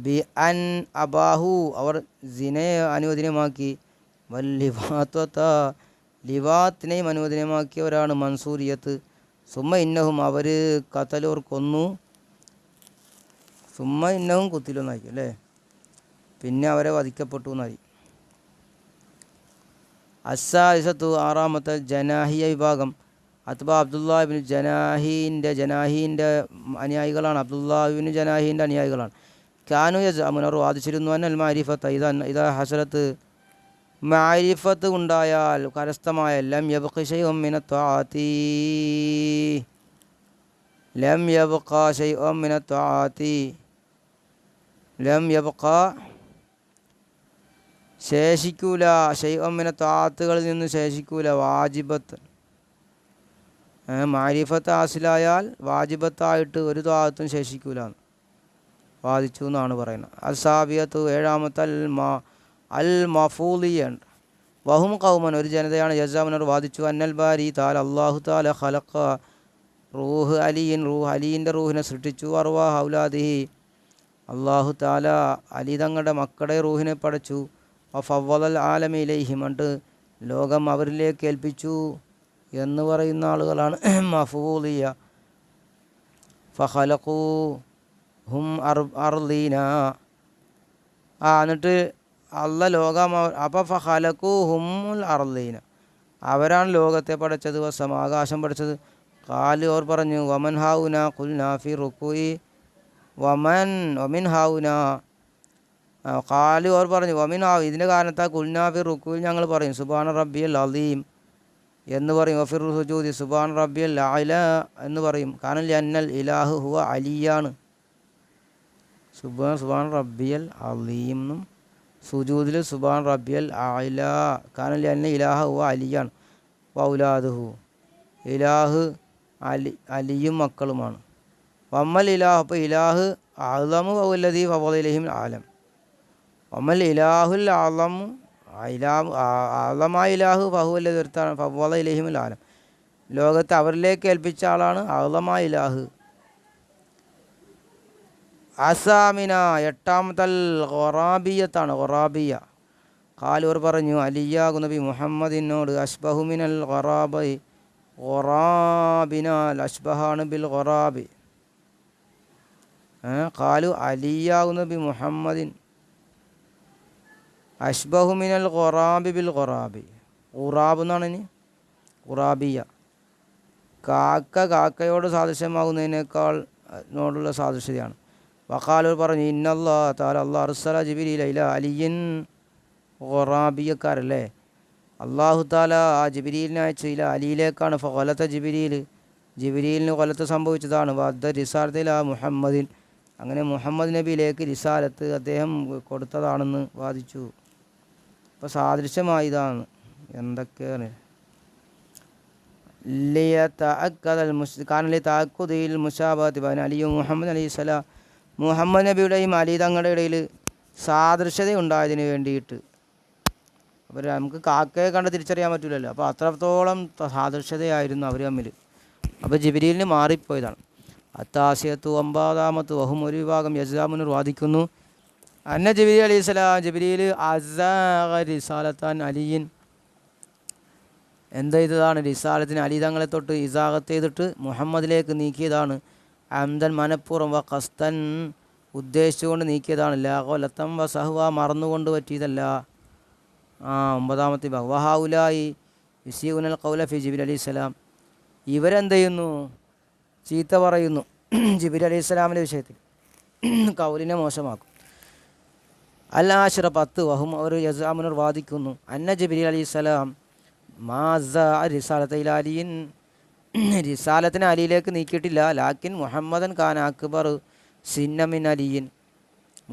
ബി അൻ അബാഹു, അവർ സിനയെ അനുവദനീയമാക്കി. വല്ലിവാത്ത, ലിവാത്തിനെയും അനുവദനീയമാക്കിയവരാണ് മൻസൂരിയത്ത്. സുമ്മ ഇന്നഹും, അവർ കത്തലോർ കൊന്നു. സുമ്മ ഇന്നഹും കുത്തിലൊന്നായിരിക്കും അല്ലേ, പിന്നെ അവരെ വധിക്കപ്പെട്ടു എന്നായി. അസ്സായിസത്തു, ആറാമത്തെ ജനാഹിയ വിഭാഗം. അത്ബാ അബ്ദുല്ലാഹിബ്നു ജനാഹീൻ്റെ അനുയായികളാണ്. അബ്ദുല്ലാഹിബ്നു ജനാഹീൻ്റെ അനുയായികളാണ്. കാനു യസ്അമുന, അവർ വാദിച്ചിരുന്നു, അന്നൽ മാരിഫത്ത് ഇദാ ഹസരത്ത്, മാരിഫത്ത് ഉണ്ടായാൽ, കരസ്ഥമായ, ലം യബ്ഖി ശൈഉം മിന ത്വാഅത്തി, ലം യബ്ഖ ശൈഉം മിന ത്വാഅത്തി, ലം യബ്ഖ ശേഷിക്കൂല, ശൈഉം മിന ത്വാഅത്തുകളിൽ നിന്ന് ശേഷിക്കൂല. വാജിബത്ത്, മാരിഫത്ത് ഹാസിലായാൽ വാജിബത്തായിട്ട് ഒരു ത്വാഅത്തും ശേഷിക്കൂല വാദിച്ചു എന്നാണ് പറയുന്നത്. അസാബിയത്ത്, ഏഴാമത്തെ അൽ മഫൂലിയുണ്ട്. വഹും ഖൗമൻ, ഒരു ജനതയാണ്. യസാമുനർ വാദിച്ചു, അന്നൽ ബാരി താല, അള്ളാഹു താല ഖലഖ റൂഹ് അലിയിൻ, അലിയിൻ്റെ റൂഹിനെ സൃഷ്ടിച്ചു. അർവാഹ ഔലാദിഹി, അള്ളാഹു താല അലി തങ്ങളുടെ മക്കളുടെ റൂഹിനെ പടച്ചു. ഫവ്വലൽ ആലമ ഇലൈഹിം, എന്നിട്ട് ലോകം അവരിലേക്ക് ഏൽപ്പിച്ചു എന്ന് പറയുന്ന ആളുകളാണ് മഫൂലിയ. ഫഖലഖൂ ഹും അർളീന, എന്നിട്ട് ലോകം, അപ്പോൾ ഫഖലഖൂ ഹുമുൽ അർളീന, അവരാണ് ലോകത്തെ പഠിച്ചത്. വസം, ആകാശം പഠിച്ചത്. ഖാലു, അവർ പറഞ്ഞു, വമൻ ഹാവുന ഖുൽനാ ഫി റുക്കൂഇ വമിൻ ഹാവുന, ഖാലു, അവർ പറഞ്ഞു, വമിൻ ഹാവ്, ഇതിൻ്റെ കാരണത്താൽ ഖുൽനാ ഫി റുക്കൂഇ, ഞങ്ങൾ പറയും സുബ്ഹാന റബ്ബിയൽ അളീം എന്ന് പറയും. വഫിർ സുജൂദി സുബ്ഹാന റബ്ബിയൽ അഅല എന്ന് പറയും. കാരണം ലന്നൽ ഇലാഹു ഹുവ അലിയാണ്. സുബ്ഹാന റബ്ബിയൽ അളീം എന്നും സുജൂദിൽ സുബ്ഹാന റബ്ബിയൽ അഅല, കാരണം ലന്ന ഇലാഹ ഹുവ അലിയാണ്. വൗലാദുഹു, ഇലാഹ് അലിയും മക്കളുമാണ്. വമ്മൽ ഇലാഹ്, അപ്പോൾ ഇലാഹ് അഅ്ലമു വല്ലദീ ഫവള ഇലൈഹിം ആലം. വമ്മൽ ഇലാഹുൽ അഅ്ലമു, അഅ്ലമായ ഇലാഹു ഫഹുവല്ലദീ ഫവള ഇലൈഹിം ആലം, ലോകത്തെ അവരിലേക്ക് ഏൽപ്പിച്ച ആളാണ് അഅ്ലമായ ഇലാഹ്. അസാമിന, എട്ടാമത്തൽ ഖുറാബിയത്താണ്, ഖുറാബിയ. ഖാലൂർ പറഞ്ഞു, അലിയാകുന്ന നബി മുഹമ്മദിനോട് അഷ്ബഹു മിനൽ ഖുറാബി, ഖുറാബിനാൽ അഷ്ബഹാണ് ബിൽ ഖുറാബി. ഖാലു അലിയാകുന്ന നബി മുഹമ്മദിൻ, അഷ്ബഹു മിനൽ ഖുറാബി ബിൽ ഖുറാബി. ഖുറാബ് എന്നാണ് ഇനി ഖുറാബിയ. കാക്കയോട് സാദൃശ്യമാകുന്നതിനേക്കാൾ നോടുള്ള സാദൃശ്യതയാണ്. വഖാലു പറഞ്ഞു ഇന്നല്ലാഹ തആല അല്ലാഹു അർസല ജിബ്രീല ഇലാ അലിയിൻ. ഖുറാബിയക്കാരല്ലേ, അള്ളാഹു താല ആ ജിബ്രീലിനെ അയച്ചു ഇല അലിയിലേക്കാണ്. കൊലത്ത ജിബ്രീലിന് കൊലത്ത് സംഭവിച്ചതാണ്. വദ്ദ റിസാലത്തില മുഹമ്മദിൻ, അങ്ങനെ മുഹമ്മദ് നബിയിലേക്ക് റിസാലത്ത് അദ്ദേഹം കൊടുത്തതാണെന്ന് വാദിച്ചു. അപ്പോൾ സാദൃശ്യമായി ഇതാണ്. എന്തൊക്കെയാണ് അലിയും മുഹമ്മദ് അലൈഹിസ്സലാം, മുഹമ്മദ് നബിയുടെയും അലി തങ്ങളുടെ ഇടയിൽ സാദൃശ്യത ഉണ്ടായതിന് വേണ്ടിയിട്ട്. അപ്പോൾ നമുക്ക് കാക്കയെ കണ്ട് തിരിച്ചറിയാൻ പറ്റില്ലല്ലോ, അപ്പോൾ അത്രത്തോളം സാദൃശ്യതയായിരുന്നു അവർ തമ്മിൽ. അപ്പോൾ ജിബ്രീലിന് മാറിപ്പോയതാണ്. അത്താസിയത്തു 9 വഹും, ഒരു വിഭാഗം യസ്ദാമുനർ വാദിക്കുന്നു അന്ന ജിബ്രീൽ അലൈഹിസ്സലാം, ജിബ്രീൽ അസാഗ റിസാലത്താൻ അലിയിൻ, എന്ത് ചെയ്തതാണ്, റിസാലത്തിന് അലി തങ്ങളെ തൊട്ട് ഇസാഗത്ത് ചെയ്തിട്ട് മുഹമ്മദിലേക്ക് നീക്കിയതാണ്. അംദൻ മനഃപൂർവ്വം, വ ഖസ്തൻ ഉദ്ദേശിച്ചുകൊണ്ട് നീക്കിയതാണ്. ലാഖോലത്തം വ സഹ്വ മറന്നുകൊണ്ട് പറ്റിയതല്ല. 9 ഭാഗം. വഹാഉലായി യുസീഉനൽ ഖൗല ഫി ജിബ്രീൽ അലൈഹിസ്സലാം, ഇവരെന്ത് ചെയ്യുന്നു, ചീത്ത പറയുന്നു ജിബ്രീൽ അലൈഹിസ്സലാമിൻ്റെ വിഷയത്തിൽ, കൗലിനെ മോശമാക്കും. അൽ ആശിറ 10 വഹും, അവർ യസ്അമുനർ വാദിക്കുന്നു അന്ന ജിബ്രീൽ അലൈഹിസ്സലാം മാസ റിസാലത്തെ ഇലാ അലിയിൻ, റിസാലത്തിനെ അലിയിലേക്ക് നീക്കിയിട്ടില്ല. ലാക്കിൻ മുഹമ്മദൻ ഖാൻ അക്ബർ സിന്നമിൻ അലിയിൻ,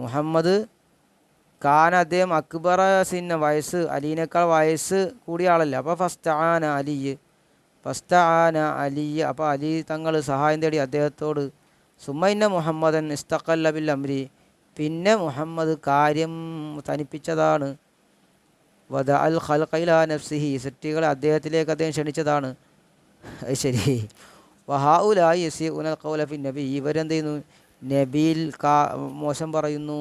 മുഹമ്മദ് ഖാൻ അദ്ദേഹം അക്ബറ സിന്ന, വയസ്സ് അലീനേക്കാൾ വയസ്സ് കൂടിയ ആളല്ല. അപ്പോൾ ഫസ്തആന അലി, അപ്പോൾ അലി തങ്ങൾ സഹായം തേടി അദ്ദേഹത്തോട്. സുമ്മൈന്ന മുഹമ്മദൻ ഇസ്തഖല്ല ബിൽ അംരി, പിന്നെ മുഹമ്മദ് കാര്യം തനിപ്പിച്ചതാണ്. വദ അൽ ഖൽഖ ഇലാ നഫ്സിഹി, സൃഷ്ടികളെ അദ്ദേഹത്തിലേക്ക് അദ്ദേഹം ക്ഷണിച്ചതാണ്. അത് ശരി. വഹാഉലായി യസീഉനൽ ഖൗല ഫി നബി, ഇവരെന്ത് ചെയ്യുന്നു, നബിയിൽ മോശം പറയുന്നു.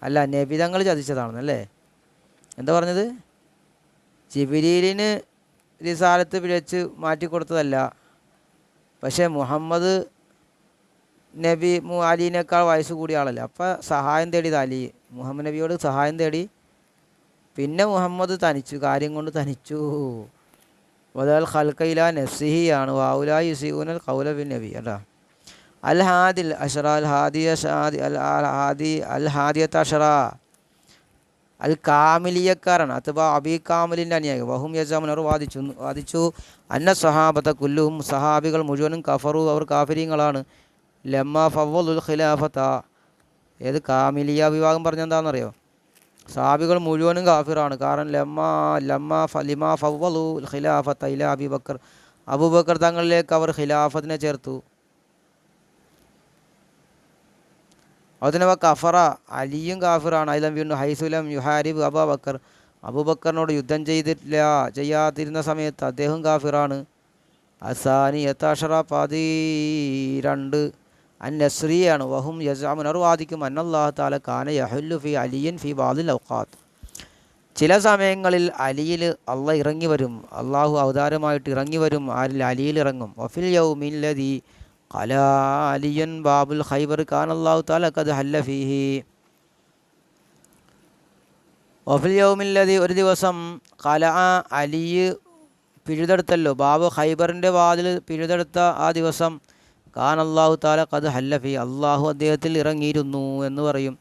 അല്ല, നബി തങ്ങൾ ചതിച്ചതാണെന്നല്ലേ എന്താ പറഞ്ഞത്, ജിബ്രീലിന് റിസാലത്ത് പിഴച്ച് മാറ്റിക്കൊടുത്തതല്ല. പക്ഷേ മുഹമ്മദ് നബി അലീനേക്കാൾ വയസ്സ് കൂടിയ ആളല്ല. അപ്പോൾ സഹായം തേടിയത് അലി, മുഹമ്മദ് നബിയോട് സഹായം തേടി. പിന്നെ മുഹമ്മദ് തനിച്ചു, കാര്യം കൊണ്ട് തനിച്ചു. വദൽ ഖൽഖയില നഫ്സിഹി ആണ്. വാഉലാ യുസീഉനൽ ഖൗല ബിൻ നബി. അല്ല അൽ ഹാദിൽ അഷറ, അൽ ഹാദിയത്ത് അഷറ അൽ കാമിലിയക്കാരാണ്. അഥവാ അബി കാമിലിൻ്റെ അനുയായി. വഹും യസാമുൻ, അവർ വാദിച്ചു അന്ന സഹാബത്തെ കുല്ലുഹും, സഹാബികൾ മുഴുവനും കഫറു, അവർ കാഫിരീങ്ങളാണ്. ലമ്മ ഫവ്വലുൽ ഖിലാഫത്ത, ഏത് കാമിലിയ വിഭാഗം പറഞ്ഞെന്താണെന്നറിയോ, സഹാബികൾ മുഴുവനും കാഫിറാണ്. കാരണം ലിമാ ഫവ്വലു ഖിലാഫത്ത ഇല അബൂബക്കർ, അബൂബക്കർ തങ്ങളിലേക്ക് അവർ ഖിലാഫത്തിനെ ചേർത്തു. അതിനെ കഫറ, അലിയും കാഫിറാണ്. അതിലും വീണ്ടും ഹൈസുലം യുഹാരിബ് അബൂബക്കർ, അബൂബക്കറിനോട് യുദ്ധം ചെയ്യാതിരുന്ന സമയത്ത് അദ്ദേഹം കാഫിറാണ്. അസാനി യത്താഷറ 12 അന്നസ്രിയാണ്. വഹും യസാമുൻ, അവർ വാദിക്കും അന്നല്ലാഹു തആല കാന യഹുല്ലു ഫി അലിയൻ ഫി ബാദിൽ ഔഖാത്ത്, ചില സമയങ്ങളിൽ അലിയിൽ അള്ളാഹ് ഇറങ്ങി വരും, അള്ളാഹു അവതാരമായിട്ട് ഇറങ്ങി വരും. ആരിൽ, അലിയിൽ ഇറങ്ങും. വഫിൽ യൗമില്ലദീ ഖല അലിയൻ ബാബുൽ ഖൈബർ കാന അല്ലാഹു തആല ഖദ് ഹല്ല ഫീഹി. വഫിൽ യൗമില്ലദീ, ഒരു ദിവസം, ഖല അലി പിഴുതെടുത്തല്ലോ, ബാബു ഖൈബറിൻ്റെ വാതിൽ പിഴുതെടുത്ത ആ ദിവസം, കാൻ അല്ലാഹു തആല ഖദ് ഹല്ല ഫീ, അള്ളാഹു അദ്ദേഹത്തിൽ ഇറങ്ങിയിരുന്നു എന്ന് പറയും.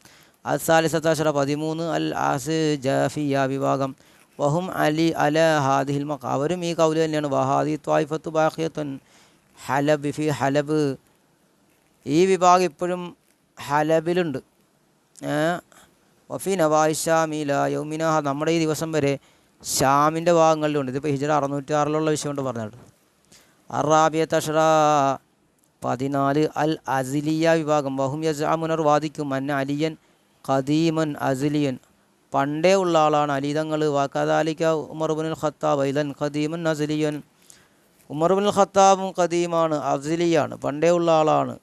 അസാലിസത്താശറ 13 അൽ ആസ് ജാഫിയ വിഭാഗം. വഹും അലി അല ഹാദിഹിൽ മഖ, അവരും ഈ കൗല് തന്നെയാണ്. വഹാദി ത്വായിഫത്തു ബാഖിയത്തുൻ ഹലബ് ഫി ഹലബ്, ഈ വിഭാഗം ഇപ്പോഴും ഹലബിലുണ്ട്. വഫി നവായിഷാമില യൗമിന, നമ്മുടെ ഈ ദിവസം വരെ ഷാമിൻ്റെ ഭാഗങ്ങളിലുണ്ട്. ഇതിപ്പോൾ ഹിജ്റ 606 വിഷയം കൊണ്ട് പറഞ്ഞിട്ട്. അറാബിയത്തഷറ 14 അൽ അസിലിയ വിഭാഗം. വഹും യസ്അമുനർ വാദിക്കും അന്ന അലിയൻ ഖദീമൻ അസിലിയൻ, പണ്ടേ ഉള്ള ആളാണ് അലി തങ്ങൾ. വകദാലിക ഉമർ ഇബ്നുൽ ഖത്താബ് ഐലൻ ഖദീമൻ അസിലിയൻ, ഉമർ ഇബ്നുൽ ഖത്താബും ഖദീമാണ്, അസിലിയാണ്, പണ്ടേ ഉള്ള ആളാണ്.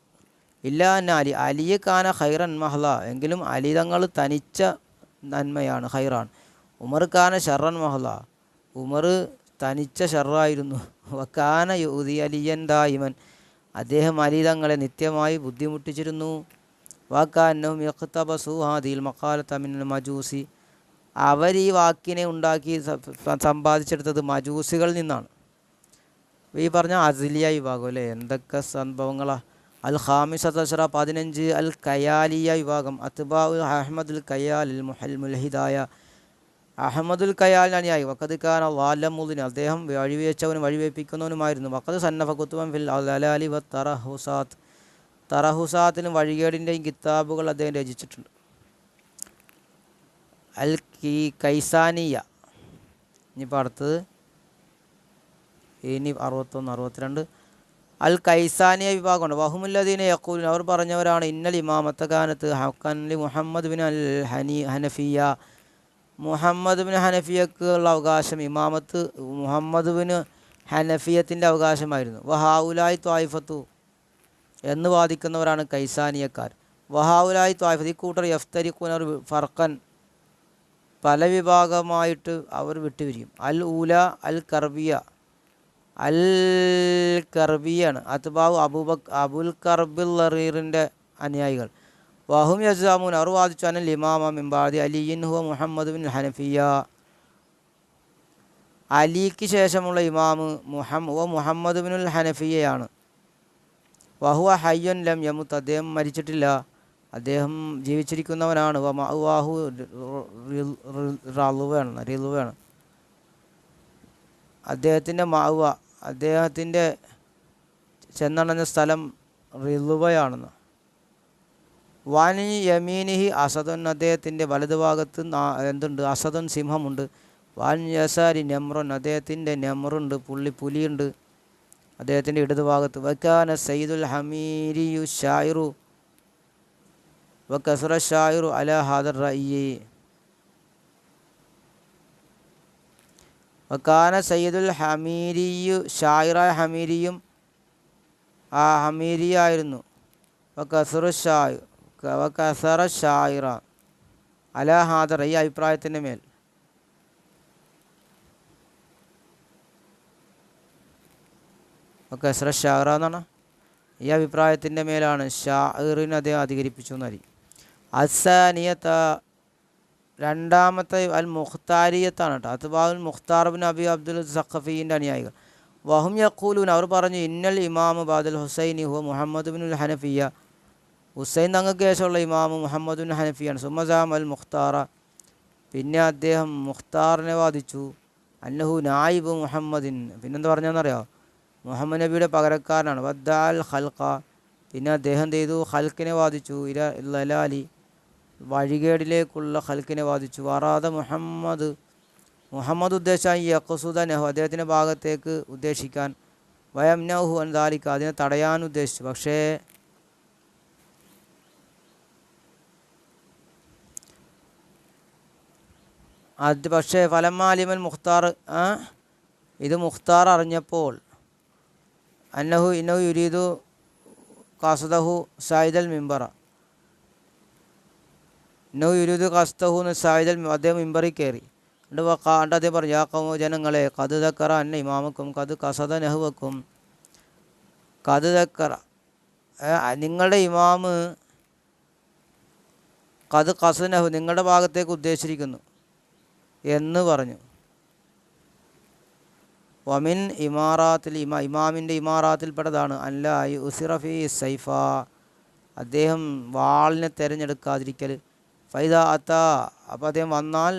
ഇല്ല അന്ന അലിയെ കാന ഖൈറൻ മഹ്ല, എങ്കിലും അലി തങ്ങൾ തനിച്ച നന്മയാണ്, ഖൈറാണ്. ഉമർ കാന ഷർറൻ മഹ്ല, ഉമർ തനിച്ച ഷർറായിരുന്നു. വക്കാന യുദി അലിയൻ ദായിമൻ, അദ്ദേഹം അലി തങ്ങളെ നിത്യമായി ബുദ്ധിമുട്ടിച്ചിരുന്നു. വാക്കാന്നഹും യഖ്തബസു ഹാദിൽ മഖാലത മിനൽ മജൂസി, അവർ ഈ വാക്കിനെ ഉണ്ടാക്കി സമ്പാദിച്ചെടുത്തത് മജൂസികളിൽ നിന്നാണ്. ഈ പറഞ്ഞ അസിലിയ വിഭാഗം അല്ലേ, എന്തൊക്കെ സംഭവങ്ങളാണ്. അൽ ഖാമിസത്തശ്ര 15 അൽ കയാലിയ വിഭാഗം അത്ബാഉൽ അഹ്മദുൽ കയാൽ മുൽഹിദായ അഹമ്മദുൽ കയാലിന് അനുയായി. വഖദ് കാന ളാലമുദ്ദിൻ, അദ്ദേഹം വഴിവേച്ചവനും വഴിവേപ്പിക്കുന്നവനുമായിരുന്നു. വഖദ് സന്നഫ കുത്തുബൻ ഫിൽ അലാലി വ തറഹുസാത്ത്, തറഹുസാത്തിലും വഴികേടിൻ്റെയും കിതാബുകൾ അദ്ദേഹം രചിച്ചിട്ടുണ്ട്. അൽ കൈസാനിയ. ഇനിയിപ്പോൾ അടുത്തത് ഇനി 61 62 അൽ കൈസാനിയ വിഭാഗമുണ്ട്. വഹുമുല്ലദീന യഖൂലുൻ, അവർ പറഞ്ഞവരാണ് ഇന്നൽ ഇമാമത്ത കാനത്ത് ഹഖൻ ലി മുഹമ്മദ് ബിൻ അൽ ഹനഫിയ, മുഹമ്മദ് ബിൻ ഹനഫിയക്ക് ഉള്ള അവകാശം ഇമാമത്ത് മുഹമ്മദ് ബിൻ ഹനഫിയത്തിൻ്റെ അവകാശമായിരുന്നു. വഹാഉലായി ത്വായിഫത്തു എന്ന് വാദിക്കുന്നവരാണ് കൈസാനിയക്കാർ. വഹാഉലായി ത്വായിഫത്ത്, ഈ കൂട്ടർ യഫ്തരിഖൂൻ, അവർ ഫർഖൻ പല വിഭാഗമായിട്ട് അവർ വിട്ടുപിരിയും. അൽ ഊല അൽ കർബിയ, അൽ കർബിയാണ് അത്ബാവ് അബുൽ കർബിൽ ലറീറിൻ്റെ അനുയായികൾ. വഹും യസാമൂൻ, അവർ വാദിച്ചു അനൽ ഇമാമ മിംബാദി അലിയിൻ ഹുവ മുഹമ്മദ് ബിൻ ഹനഫിയ, അലിക്ക് ശേഷമുള്ള ഇമാമ് മുഹമ്മദ് ബിനുൽ ഹനഫിയയാണ്. വഹുവ ഹയ്യൻ ലം യമുത്ത്, അദ്ദേഹം മരിച്ചിട്ടില്ല, അദ്ദേഹം ജീവിച്ചിരിക്കുന്നവനാണ്. വഹു റിളുവാണ്, അദ്ദേഹത്തിൻ്റെ മാവ, അദ്ദേഹത്തിൻ്റെ ചെന്നണഞ്ഞ സ്ഥലം റിളുവയാണെന്ന്. വാൻ യമീനിഹി അസദൻ, അദ്ദേഹത്തിൻ്റെ വലതുഭാഗത്ത് എന്തുണ്ട്? അസദൻ സിംഹമുണ്ട്. വാൻ യസാരി നെമ്രൻ, അദ്ദേഹത്തിൻ്റെ നെമ്രുണ്ട്, പുലിയുണ്ട് അദ്ദേഹത്തിൻ്റെ ഇടതുഭാഗത്ത്. വക്കാന സയ്യിദുൽ ഹമീരിയു ഷായിറു വകസറ ഷായിറു അല ഹാദർ റഅയി. വക്കാന സയ്യിദുൽ ഹമീരിയു, ഷായിറായ ഹമീരിയും ആ ഹമീരിയായിരുന്നു. വകസറ ഷായിറ അല ഹാദർ, ഈ അഭിപ്രായത്തിൻ്റെ മേൽ. കസ്ര ഷാറ എന്നാണ് ഈ അഭിപ്രായത്തിൻ്റെ മേലാണ് ഷാഇറിനെ അദ്ദേഹം അധികരിപ്പിച്ചു എന്നായിരിക്കും. അസാനിയത്ത, രണ്ടാമത്തെ അൽ മുഖ്താരിയത്താണ് കേട്ടോ. അത്ബാഉൽ മുഖ്താർ ബിൻ അബി അബ്ദുൽ സഖഫീൻ്റെ അനുയായികൾ. വഹും യഖൂലൂൻ, അവർ പറഞ്ഞു ഇന്നൽ ഇമാമു ബാദൽ ഹുസൈനി ഹുവ മുഹമ്മദ് ബിനുൽ ഹനഫിയ, ഹുസൈൻ തങ്ങൾക്ക് ശേഷമുള്ള ഇമാമു മുഹമ്മദ് ബിൻ ഹനഫിയാണ്. സുമസാം അൽ മുഖ്താറ, പിന്നെ അദ്ദേഹം മുഖ്താറിനെ വാദിച്ചു. അന്നഹു നായിബ് മുഹമ്മദിൻ, പിന്നെന്താ പറഞ്ഞതെന്നറിയാമോ? മുഹമ്മദ് നബിയുടെ പകരക്കാരനാണ്. വദ്ദാൽ ഖൽഖ, പിന്നെ അദ്ദേഹം എന്ത് ചെയ്തു? ഖൽക്കിനെ വാദിച്ചു. ലലാലി, വഴികേടിലേക്കുള്ള ഖൽക്കിനെ വാദിച്ചു. വറാദ മുഹമ്മദ് ഉദ്ദേശിച്ച യഖ്സുദ നഹു, അദ്ദേഹത്തിൻ്റെ ഭാഗത്തേക്ക് ഉദ്ദേശിക്കാൻ. വയംനഹു അൻ ദാലിക, അതിനെ തടയാൻ ഉദ്ദേശിച്ചു. പക്ഷേ ഫലമാലിമൻ മുഖ്താർ, ഇത് മുഖ്താർ അറിഞ്ഞപ്പോൾ അന്നഹു ഇന്നഹു യുരീദു ഖസദഹു സായിദൽ മിമ്പറ, ഇന്നഹു യുരീദു ഖസദഹു സായിദൽ, അദ്ദേഹം മിമ്പറിൽ കയറി. എന്നിട്ട് അദ്ദേഹം പറഞ്ഞു, യാ ഖൗമ, ജനങ്ങളെ, ഖദ് ദക്കറ അന്ന ഇമാമക്കും ഖദ് ഖസദ നഹുവക്കും, ഖദ് ദക്കറ, നിങ്ങളുടെ ഇമാമ് ഖദ് ഖസദ നഹു, നിങ്ങളുടെ ഭാഗത്തേക്ക് ഉദ്ദേശിച്ചിരിക്കുന്നു എന്ന് പറഞ്ഞു. വമിൻ ഇമാറാത്തിൽ, ഇമാമിൻ്റെ ഇമാറാത്തിൽപ്പെട്ടതാണ് അല്ല യുസിറഫി സൈഫ, അദ്ദേഹം വാളിനെ തിരഞ്ഞെടുക്കാതിരിക്കൽ. ഫൈദ അത്ത, അപ്പോൾ അദ്ദേഹം വന്നാൽ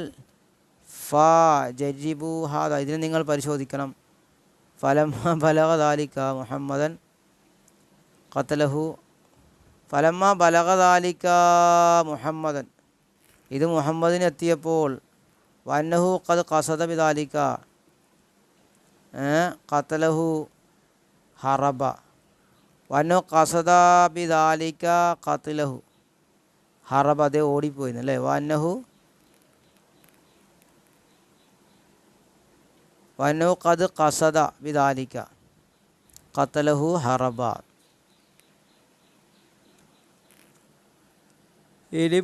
ജരിബു ഹാദ, ഇതിനെ നിങ്ങൾ പരിശോധിക്കണം. ഫലമ്മ ബലഗ ദാലിക മുഹമ്മദൻ ഖതലഹു, ഫലമ്മ ബലഗ ദാലിക മുഹമ്മദൻ, ഇത് മുഹമ്മദിന് എത്തിയപ്പോൾ വന്നഹു ഖദ് ഖസദ ബിദാലിക ഖതലഹു ഹറബ, വന്നു ഖസദ ബിദാലിക ഖതലഹു ഹറബ, അതേ ഓടിപ്പോയിന്ന് അല്ലേ. വന്നു ഖദ് ഖസദ ബിദാലിക ഖതലഹു ഹറബ. ഇനി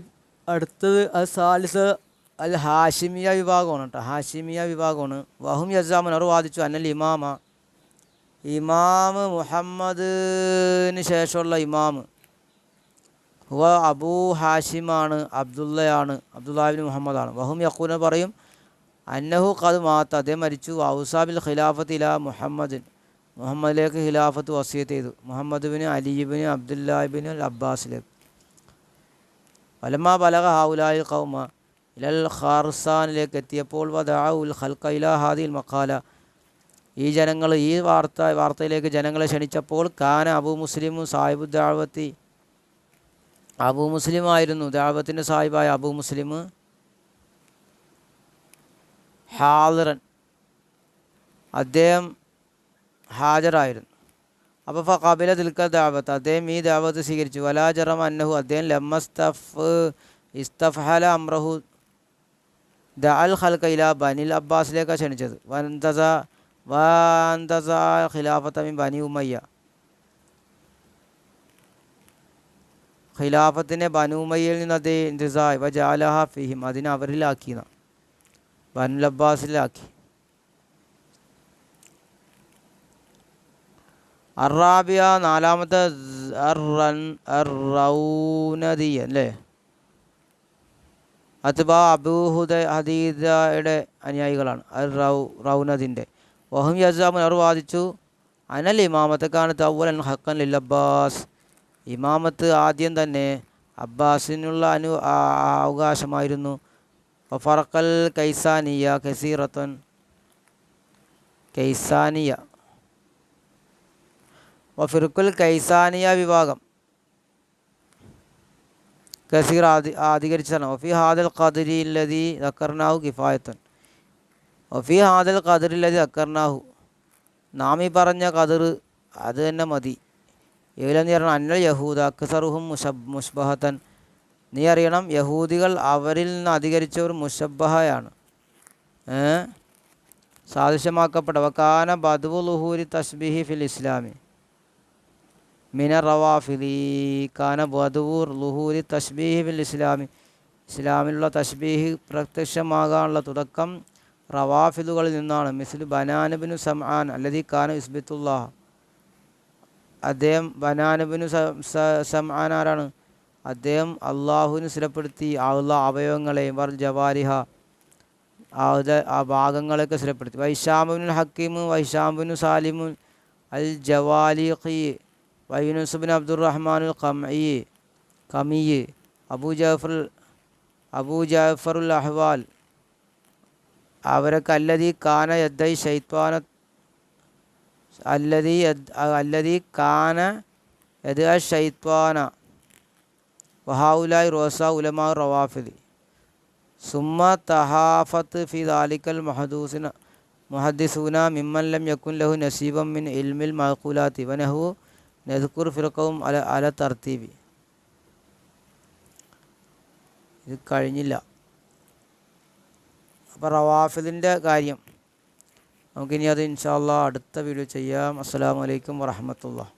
അടുത്തത് സാലിസ് അൽ ഹാഷിമിയ വിഭാഗമാണ് കേട്ടോ. ഹാഷിമിയ വിഭാഗമാണ്. വഹും യസാമൻ, അവർ വാദിച്ചു അന്നൽ ഇമാമ് മുഹമ്മദിന് ശേഷമുള്ള ഇമാമ് ഹുവ അബൂ ഹാഷിമാണ്, അബ്ദുള്ളയാണ്, അബ്ദുല്ലാഹിബിൻ മുഹമ്മദാണ്. വഹും യഖൂന പറയും അന്നഹു ഖദ് മാത്ത, അദ്ദേഹം മരിച്ചു. ഔസാബിൽ ഖിലാഫത്ത് ഇലാ മുഹമ്മദിൻ, മുഹമ്മദിലേക്ക് ഖിലാഫത്ത് വസിയത്ത് ചെയ്തു. മുഹമ്മദ് ബിൻ അലിബിൻ അബ്ദുല്ലാഹിബിൻ അബ്ബാസിലേക്ക്. വലമാ ബലഗ ഹൗലായിൽ ഖൗമ ഇലൽ ഖാർസാനിലേക്ക് എത്തിയപ്പോൾ വദഅഉൽ ഖൽഖ ഇലാ ഹാദിൽ മഖാല, ഈ ജനങ്ങൾ ഈ വാർത്തയിലേക്ക് ജനങ്ങളെ ക്ഷണിച്ചപ്പോൾ കാന അബൂ മുസ്ലിം സാഹിബു ദഅവത്തി, അബൂ മുസ്ലിം ആയിരുന്നു, ദഅവത്തിൻ്റെ സാഹിബായ അബൂ മുസ്ലിം ഹാദിറൻ, അദ്ദേഹം ഹാജരായിരുന്നു. അപ്പോൾ ഫഖബില തിൽക ദഅവത്ത്, അദ്ദേഹം ഈ ദഅവത്ത് സ്വീകരിച്ചു. വലാ ജറമ അന്നഹു, അദ്ദേഹം ഇസ്തഫഹല അംറഹു ദഅൽ ഖൽഖ ഇലാ ബനിൽ അബ്ബാസിലേക്കാണ് ക്ഷണിച്ചത്. വന്തസ ഖിലാഫത്ത മിൻ ബനി ഉമയ്യ, ഖിലാഫത്തിനെ ബനു ഉമയ്യയിൽ നിന്ന് അദ്ദേഹം ഇൻതിസായ് വജഅലഹ ഫിഹിം, അതിനെ അവരിലാക്കി, ബനുൽ അബ്ബാസിലാക്കി. അറാബിയ നാലാമത്തെ റൗനദിയ അല്ലേ, അത്ബാ അബൂ ഹദീദയുടെ അനുയായികളാണ് റൗനദിൻ്റെ. വഹും യസാമുൻ, അവർ വാദിച്ചു അനൽ ഇമാമത്തക്കാണ് തവ്വലൻ ഹക്കൻ ലിൽ അബ്ബാസ്, ഇമാമത്ത് ആദ്യം തന്നെ അബ്ബാസിനുള്ള അവകാശമായിരുന്നു. ഫറക്കൽ കൈസാനിയ കസീറത്തുൻ, കൈസാനിയ ഫിർഖുൽ കൈസാനിയ വിഭാഗം കസീർ അധികരിച്ചതാണ്. ഒഫി ഹാദൽ ഖദരി ലദി ദക്കർനാഹു കിഫായത്തുൻ, ഒഫി ഹാദൽ ഖദരി ലദി ദക്കർനാഹു, നാം ഈ പറഞ്ഞ ഖദർ അത് തന്നെ മതി. ഏലെന്ന് പറഞ്ഞാൽ അന്നൽ യഹൂദ അക്സറുഹും മുഷ്ബഹത്തൻ, നീ അറിയണം യഹൂദികൾ അവരിൽ നിന്ന് അധികരിച്ചവർ മുഷബ്ബഹയാണ്, സാദൃശ്യമാക്കപ്പെട്ട. വകാന ബദ്വു ളുഹൂരി തസ്ബീഹി ഫിൽ ഇസ്ലാമി മിന റവാഫിദി, കാന ബദ്വു ളുഹൂരി തസ്ബീഹി ഫിൽ ഇസ്ലാമി, ഇസ്ലാമിലുള്ള തസ്ബീഹ് പ്രത്യക്ഷമാകാനുള്ള തുടക്കം റവാഫിദുകളിൽ നിന്നാണ്. മിസ്ലു ബനാനബിനു സംആൻ അല്ലദീ കാന യുസ്ബിത്തുല്ലാഹ്, അദ്ദേഹം ബനാനബിനു സംആൻ ആരാണ്, അദ്ദേഹം അള്ളാഹുവിന് സ്ഥിരപ്പെടുത്തി അവയവങ്ങളെയും വർ ജവാരിഹ, ആ ഭാഗങ്ങളെയൊക്കെ സ്ഥിരപ്പെടുത്തി. വൈഷാമുബിൻ ഹക്കീം വൈഷാമുബിൻ സാലിമുൻ അൽ ജവാലിഖി വൈനുസുബിൻ അബ്ദുറഹ്മാനുൽ കമിയി അബൂ ജാഫറുൽ അഹ്വാൽ, അവരൊക്കെ അല്ലദീ കാന യദ്ദൈ ശൈത്വാന അല്ലദീ കാന യദ്അ ശൈത്വാന വഹൗലായി റോസ ഉലമാ റവാഫിദി സുമ്മ തഹാഫത്ത് ഫി ദാലിക്കൽ മുഹദ്ദിസൂന മിമ്മൻ ലം യകുൻ ലഹു നസീബൻ മിൻ ഇൽമിൽ മഅഖൂലാത്തി വനഹു നദ്കുർ ഫിർഖവും അല തർത്തീബി. ഇത് കഴിഞ്ഞില്ല. അപ്പോൾ റവാഫിദിൻ്റെ കാര്യം നമുക്കിനി അത് ഇൻഷാ അല്ലാഹ് അടുത്ത വീഡിയോ ചെയ്യാം. അസ്സലാമു അലൈക്കും വറഹ്മത്തുള്ളാഹി.